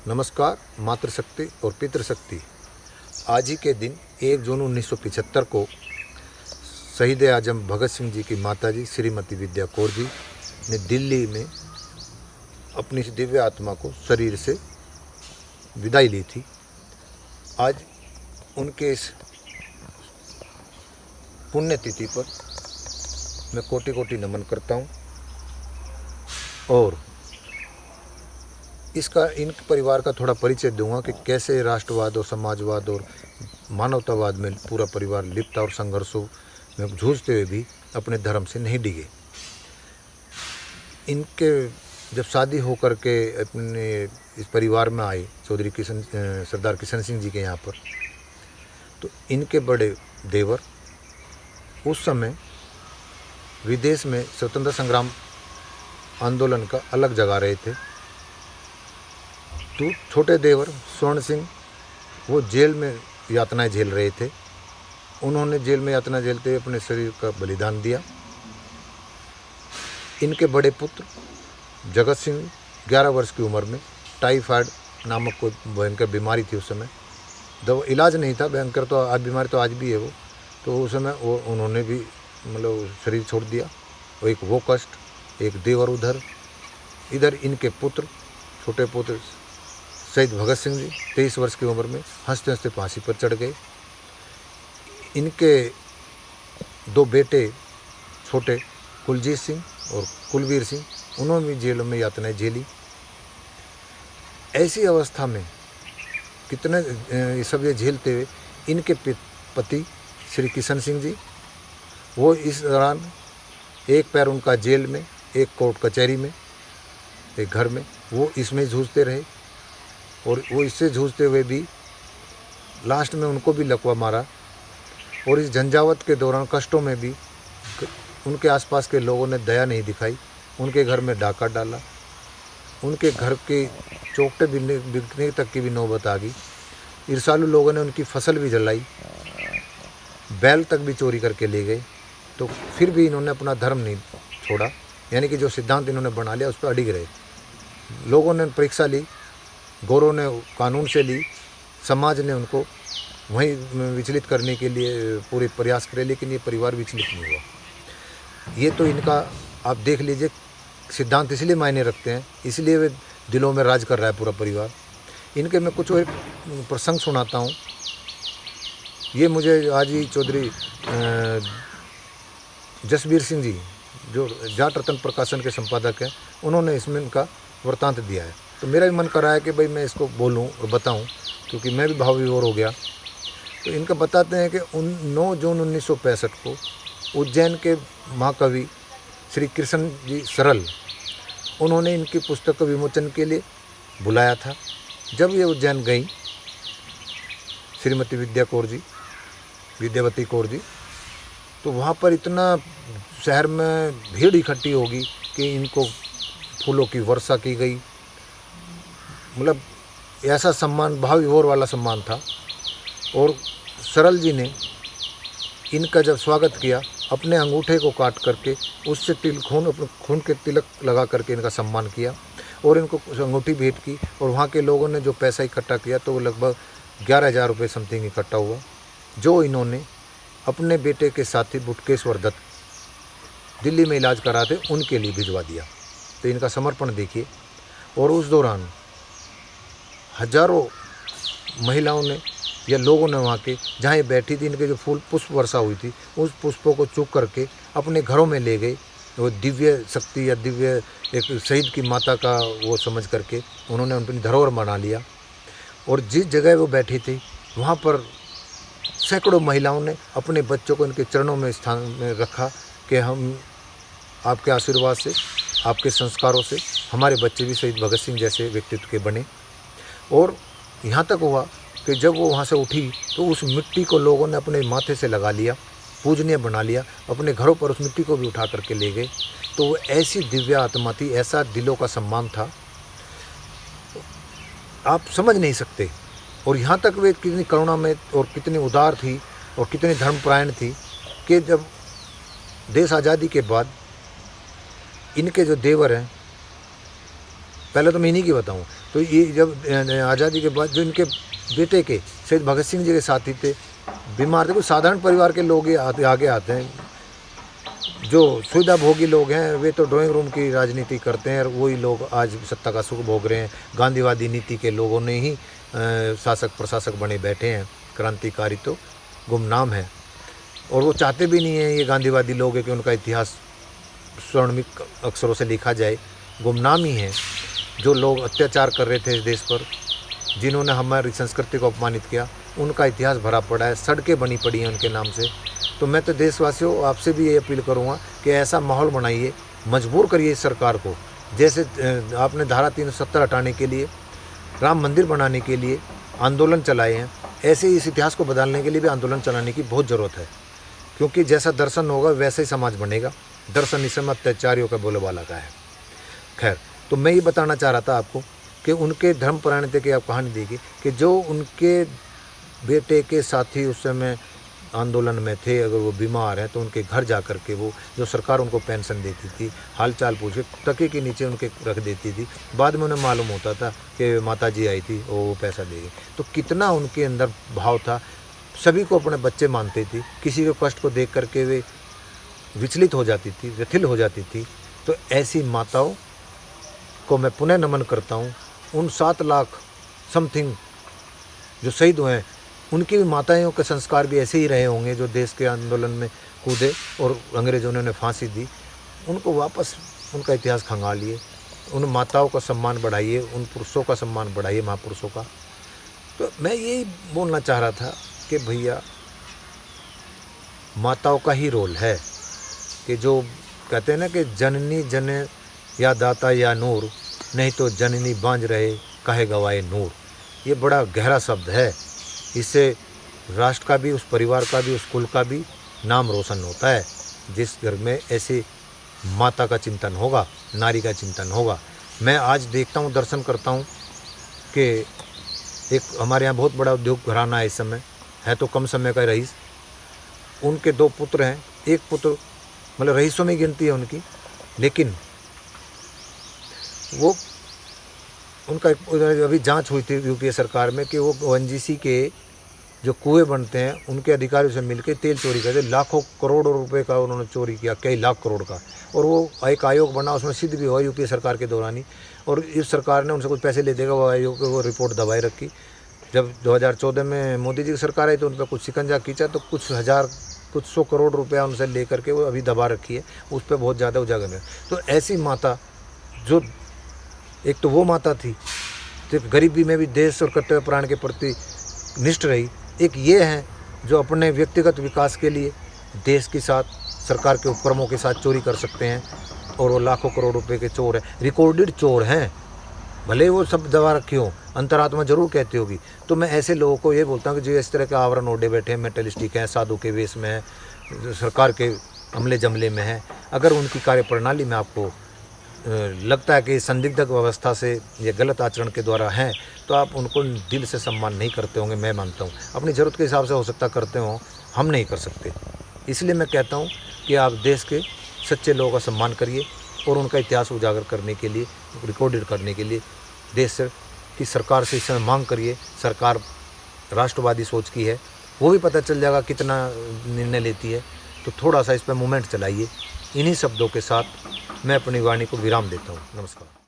नमस्कार। मातृशक्ति और पितृशक्ति। आज ही के दिन 1 जून 1975 को शहीद आजम भगत सिंह जी की माताजी श्रीमती विद्या कौर जी ने दिल्ली में अपनी इस दिव्य आत्मा को शरीर से विदाई ली थी। आज उनके इस पुण्यतिथि पर मैं कोटि कोटि नमन करता हूँ और इनके परिवार का थोड़ा परिचय दूंगा कि कैसे राष्ट्रवाद और समाजवाद और मानवतावाद में पूरा परिवार लिप्त और संघर्षों में जूझते हुए भी अपने धर्म से नहीं डिगे। इनके जब शादी होकर के अपने इस परिवार में आए सरदार किशन सिंह जी के यहाँ पर, तो इनके बड़े देवर उस समय विदेश में स्वतंत्रता संग्राम आंदोलन का अलग जगा रहे थे। तो छोटे देवर स्वर्ण सिंह वो जेल में यातनाएं झेल रहे थे। उन्होंने जेल में यातना झेलते हुए अपने शरीर का बलिदान दिया। इनके बड़े पुत्र जगत सिंह 11 वर्ष की उम्र में टाइफाइड नामक कोई भयंकर बीमारी थी उस समय। दवा इलाज नहीं था, भयंकर तो आज बीमारी तो आज भी है वो। तो उस समय वो उन्होंने भी शरीर छोड़ दिया। और एक वो कष्ट, एक देवर इधर इनके पुत्र, छोटे पुत्र शहीद भगत सिंह जी 23 वर्ष की उम्र में हंसते हंसते फांसी पर चढ़ गए। इनके 2 बेटे छोटे कुलजीत सिंह और कुलवीर सिंह, उन्होंने भी जेलों में यातनाएं झेली। ऐसी अवस्था में कितने ये सब झेलते हुए इनके पति श्री किशन सिंह जी, वो इस दौरान एक पैर उनका जेल में, एक कोर्ट कचहरी में, एक घर में, वो इसमें जूझते रहे। और वो इससे जूझते हुए भी लास्ट में उनको भी लकवा मारा। और इस झंझावत के दौरान कष्टों में भी उनके आसपास के लोगों ने दया नहीं दिखाई। उनके घर में डाका डाला, उनके घर के चौखटे बिकने तक की भी नौबत आ गई। ईर्षालु लोगों ने उनकी फसल भी जलाई, बैल तक भी चोरी करके ले गए। तो फिर भी इन्होंने अपना धर्म नहीं छोड़ा, यानी कि जो सिद्धांत इन्होंने बना लिया उस पर अडिग रहे। लोगों ने परीक्षा ली, गौरव ने कानून से ली, समाज ने उनको वहीं विचलित करने के लिए पूरे प्रयास करे, लेकिन ये परिवार विचलित नहीं हुआ। ये तो इनका आप देख लीजिए, सिद्धांत इसलिए मायने रखते हैं, इसलिए वे दिलों में राज कर रहा है पूरा परिवार। इनके मैं कुछ और प्रसंग सुनाता हूँ। ये मुझे आज ही चौधरी जसबीर सिंह जी, जो जाट रत्न प्रकाशन के संपादक हैं, उन्होंने इसमें इनका वृत्तांत दिया है। तो मेरा भी मन कर रहा है कि भाई मैं इसको बोलूं और बताऊं, क्योंकि मैं भी भाव विभोर हो गया। तो इनका बताते हैं कि 9 जून 1965 को उज्जैन के महाकवि श्री कृष्ण जी सरल, उन्होंने इनकी पुस्तक का विमोचन के लिए बुलाया था। जब ये उज्जैन गई श्रीमती विद्यावती कौर जी, तो वहाँ पर इतना शहर में भीड़ इकट्ठी होगी कि इनको फूलों की वर्षा की गई। मतलब ऐसा सम्मान, भाव विभोर वाला सम्मान था। और सरल जी ने इनका जब स्वागत किया, अपने अंगूठे को काट करके उससे खून के तिलक लगा करके इनका सम्मान किया और इनको अंगूठी भेंट की। और वहाँ के लोगों ने जो पैसा इकट्ठा किया, तो वो लगभग 11,000 रुपये समथिंग इकट्ठा हुआ, जो इन्होंने अपने बेटे के साथी बुटकेश्वर दत्त दिल्ली में इलाज करा थे, उनके लिए भिजवा दिया। तो इनका समर्पण देखिए। और उस दौरान हजारों महिलाओं ने या लोगों ने वहाँ के, जहाँ ये बैठी थी, इनके जो पुष्प वर्षा हुई थी, उस पुष्पों को चुक करके अपने घरों में ले गए। वो दिव्य शक्ति या दिव्य एक शहीद की माता का वो समझ करके उन्होंने अपनी धरोहर बना लिया। और जिस जगह वो बैठी थी, वहाँ पर सैकड़ों महिलाओं ने अपने बच्चों को इनके चरणों में स्थान में रखा कि हम आपके आशीर्वाद से, आपके संस्कारों से हमारे बच्चे भी शहीद भगत सिंह जैसे व्यक्तित्व के बने। और यहाँ तक हुआ कि जब वो वहाँ से उठी, तो उस मिट्टी को लोगों ने अपने माथे से लगा लिया, पूजनीय बना लिया, अपने घरों पर उस मिट्टी को भी उठा करके ले गए। तो वो ऐसी दिव्य आत्मा थी, ऐसा दिलों का सम्मान था, आप समझ नहीं सकते। और यहाँ तक वे कितनी करुणा में और कितनी उदार थी और कितनी धर्मपरायण थी कि जब देश आज़ादी के बाद इनके जो देवर हैं पहले तो मैं इन्हीं की बताऊं। तो ये जब आज़ादी के बाद जो इनके बेटे के शहीद भगत सिंह जी के साथी थे, बीमार थे, कोई साधारण परिवार के लोग ही आगे आते हैं। जो सुविधा भोगी लोग हैं वे तो ड्राइंग रूम की राजनीति करते हैं और वही लोग आज सत्ता का सुख भोग रहे हैं। गांधीवादी नीति के लोगों ने ही शासक प्रशासक बने बैठे हैं। क्रांतिकारी तो गुमनाम है और वो चाहते भी नहीं हैं ये गांधीवादी लोग है कि उनका इतिहास स्वर्णिम अक्षरों से लिखा जाए। गुमनाम ही हैं जो लोग अत्याचार कर रहे थे इस देश पर, जिन्होंने हमारी संस्कृति को अपमानित किया, उनका इतिहास भरा पड़ा है, सड़कें बनी पड़ी हैं उनके नाम से। तो मैं तो देशवासियों आपसे भी ये अपील करूँगा कि ऐसा माहौल बनाइए, मजबूर करिए इस सरकार को। जैसे आपने धारा 370 हटाने के लिए, राम मंदिर बनाने के लिए आंदोलन चलाए हैं, ऐसे ही इस इतिहास को बदलने के लिए भी आंदोलन चलाने की बहुत ज़रूरत है। क्योंकि जैसा दर्शन होगा वैसा ही समाज बनेगा। दर्शन इस समय अत्याचारियों का बोलबाला का है। खैर, तो मैं ये बताना चाह रहा था आपको कि उनके धर्म परायणता की आप कहानी देखिए कि जो उनके बेटे के साथी उस समय आंदोलन में थे, अगर वो बीमार हैं तो उनके घर जा कर के वो जो सरकार उनको पेंशन देती थी, हाल चाल पूछ के तकिए के नीचे उनके रख देती थी। बाद में उन्हें मालूम होता था कि माता जी आई थी और वो पैसा देगी। तो कितना उनके अंदर भाव था, सभी को अपने बच्चे मानती थी। किसी के कष्ट को देख करके वे विचलित हो जाती थी, व्यथिल हो जाती थी। तो ऐसी माताओं को मैं पुनः नमन करता हूँ। उन 7 लाख समथिंग जो शहीद हुए हैं, उनकी भी माताओं के संस्कार भी ऐसे ही रहे होंगे जो देश के आंदोलन में कूदे और अंग्रेजों ने उन्हें फांसी दी। उनको वापस उनका इतिहास खंगालिए, उन माताओं का सम्मान बढ़ाइए, उन पुरुषों का सम्मान बढ़ाइए, महापुरुषों का। तो मैं यही बोलना चाह रहा था कि भैया माताओं का ही रोल है कि जो कहते हैं ना कि जननी जने या दाता या नूर, नहीं तो जननी बांझ रहे काहे गवाए नूर। ये बड़ा गहरा शब्द है। इससे राष्ट्र का भी, उस परिवार का भी, उस कुल का भी नाम रोशन होता है। जिस घर में ऐसे माता का चिंतन होगा, नारी का चिंतन होगा। मैं आज देखता हूँ, दर्शन करता हूँ कि एक हमारे यहाँ बहुत बड़ा उद्योग घराना है इस समय, है तो कम समय का रईस। उनके 2 पुत्र हैं, एक पुत्र मतलब रईसों में गिनती है उनकी, लेकिन वो उनका अभी जांच हुई थी यूपीए सरकार में कि वो ओएनजीसी के जो कुएं बनते हैं उनके अधिकारियों से मिलकर तेल चोरी करते, लाखों करोड़ों रुपए का उन्होंने चोरी किया, कई लाख करोड़ का। और वो एक आयोग बना, उसमें सिद्ध भी हुआ यूपीए सरकार के दौरान ही। और इस सरकार ने उनसे कुछ पैसे ले देगा, वो आयोग को वो रिपोर्ट दबाए रखी। जब 2014 में मोदी जी की सरकार आई तो उन पर कुछ शिकंजा खींचा, तो कुछ 100 करोड़ रुपया उनसे ले करके वो अभी दबा रखी है, उस पर बहुत ज़्यादा उजागर है। तो ऐसी माता जो, एक तो वो माता थी जो गरीबी में भी देश और कर्तव्य प्राण के प्रति निष्ठ रही, एक ये हैं जो अपने व्यक्तिगत विकास के लिए देश के साथ, सरकार के उपक्रमों के साथ चोरी कर सकते हैं। और वो लाखों करोड़ रुपए के चोर हैं, रिकॉर्डेड चोर हैं। भले वो सब दबा रखी हो, अंतरात्मा जरूर कहती होगी। तो मैं ऐसे लोगों को ये बोलता हूँ कि जो इस तरह के आवरण ओढ़े बैठे हैं, मेटलिस्टिक हैं, साधु के वेश में हैं, सरकार के अमले जमले में हैं, अगर उनकी कार्यप्रणाली में आपको लगता है कि संदिग्ध व्यवस्था से या गलत आचरण के द्वारा हैं, तो आप उनको दिल से सम्मान नहीं करते होंगे। मैं मानता हूँ अपनी ज़रूरत के हिसाब से हो सकता करते हो, हम नहीं कर सकते। इसलिए मैं कहता हूँ कि आप देश के सच्चे लोगों का सम्मान करिए और उनका इतिहास उजागर करने के लिए, रिकॉर्डेड करने के लिए देश की सरकार से इस समय मांग करिए। सरकार राष्ट्रवादी सोच की है, वो भी पता चल जाएगा कितना निर्णय लेती है। तो थोड़ा सा इस पर मूवमेंट चलाइए। इन्हीं शब्दों के साथ मैं अपनी वाणी को विराम देता हूँ। नमस्कार।